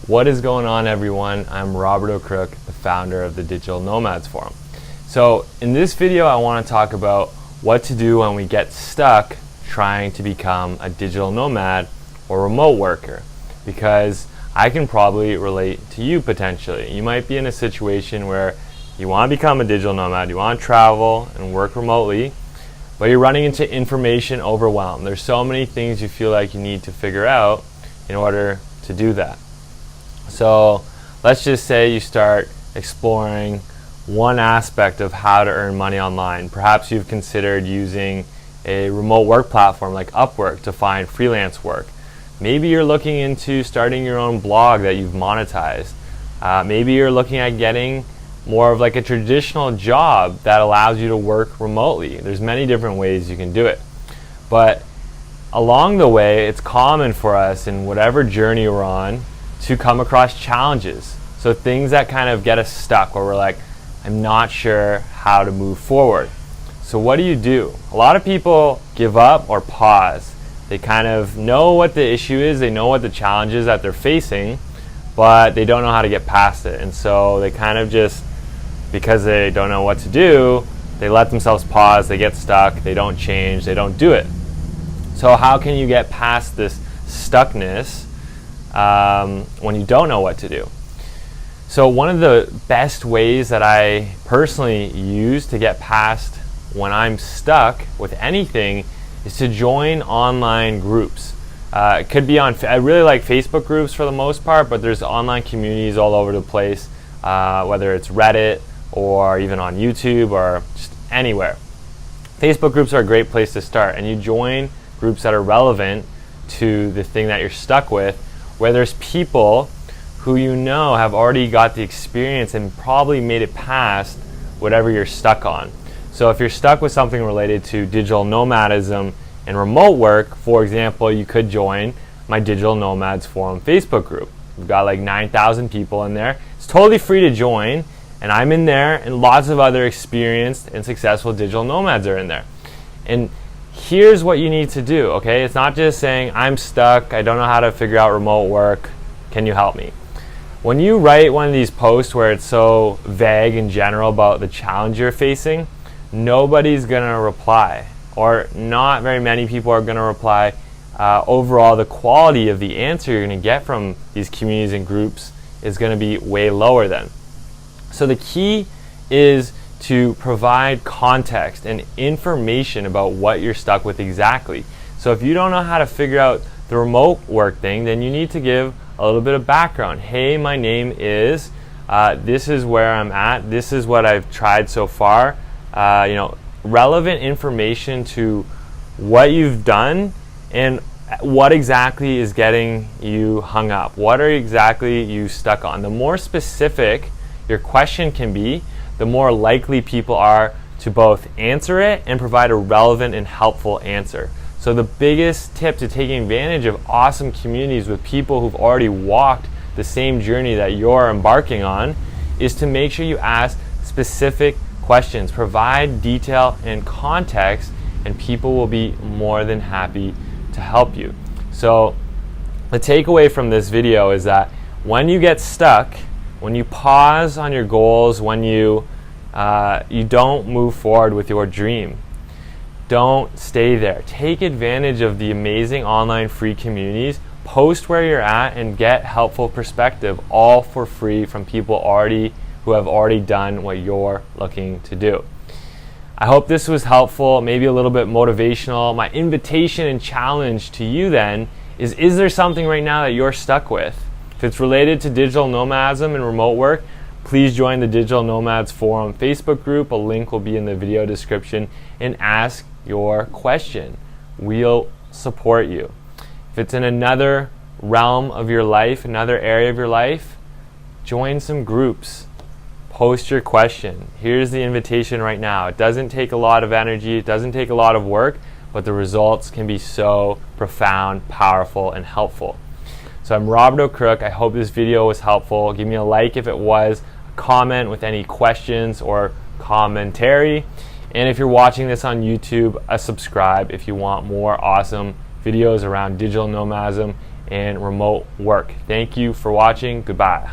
What is going on, everyone? I'm Robert O'Crook, the founder of the Digital Nomads Forum. So in this video, I want to talk about what to do when we get stuck trying to become a digital nomad or remote worker, because I can probably relate to you potentially. You might be in a situation where you want to become a digital nomad, you want to travel and work remotely, but you're running into information overwhelm. There's so many things you feel like you need to figure out in order to do that. So let's just say you start exploring one aspect of how to earn money online. Perhaps you've considered using a remote work platform like Upwork to find freelance work. Maybe you're looking into starting your own blog that you've monetized. Maybe you're looking at getting more of like a traditional job that allows you to work remotely. There's many different ways you can do it. But along the way, it's common for us in whatever journey we're on to come across challenges. So things that kind of get us stuck, where we're like, I'm not sure how to move forward. So what do? A lot of people give up or pause. They kind of know what the issue is, they know what the challenge is that they're facing, but they don't know how to get past it. And so they kind of just, because they don't know what to do, they let themselves pause, they get stuck, they don't change, they don't do it. So how can you get past this stuckness when you don't know what to do? So one of the best ways that I personally use to get past when I'm stuck with anything is to join online groups. It could be I really like Facebook groups for the most part, but there's online communities all over the place, whether it's Reddit or even on YouTube or just anywhere. Facebook groups are a great place to start, and you join groups that are relevant to the thing that you're stuck with, where there's people who you know have already got the experience and probably made it past whatever you're stuck on. So if you're stuck with something related to digital nomadism and remote work, for example, you could join my Digital Nomads Forum Facebook group. We've got like 9,000 people in there. It's totally free to join, and I'm in there, and lots of other experienced and successful digital nomads are in there. And here's what you need to do, okay? It's not just saying, I'm stuck, I don't know how to figure out remote work, can you help me? When you write one of these posts where it's so vague in general about the challenge you're facing, nobody's gonna reply, or not very many people are gonna reply. Overall, the quality of the answer you're gonna get from these communities and groups is gonna be way lower then. So the key is to provide context and information about what you're stuck with exactly. So if you don't know how to figure out the remote work thing, then you need to give a little bit of background. Hey, my name is, this is where I'm at, this is what I've tried so far. Relevant information to what you've done and what exactly is getting you hung up. What are exactly you stuck on? The more specific your question can be, the more likely people are to both answer it and provide a relevant and helpful answer. So the biggest tip to taking advantage of awesome communities with people who've already walked the same journey that you're embarking on is to make sure you ask specific questions, provide detail and context, and people will be more than happy to help you. So the takeaway from this video is that when you get stuck, when you pause on your goals, when you don't move forward with your dream, don't stay there. Take advantage of the amazing online free communities. Post where you're at and get helpful perspective, all for free, from people who have already done what you're looking to do. I hope this was helpful, maybe a little bit motivational. My invitation and challenge to you then is there something right now that you're stuck with? If it's related to digital nomadism and remote work, please join the Digital Nomads Forum Facebook group. A link will be in the video description, and ask your question. We'll support you. If it's in another realm of your life, another area of your life, join some groups. Post your question. Here's the invitation right now. It doesn't take a lot of energy, it doesn't take a lot of work, but the results can be so profound, powerful, and helpful. So I'm Robert O'Crook. I hope this video was helpful. Give me a like if it was, a comment with any questions or commentary. And if you're watching this on YouTube, a subscribe if you want more awesome videos around digital nomadism in remote work. Thank you for watching. Goodbye.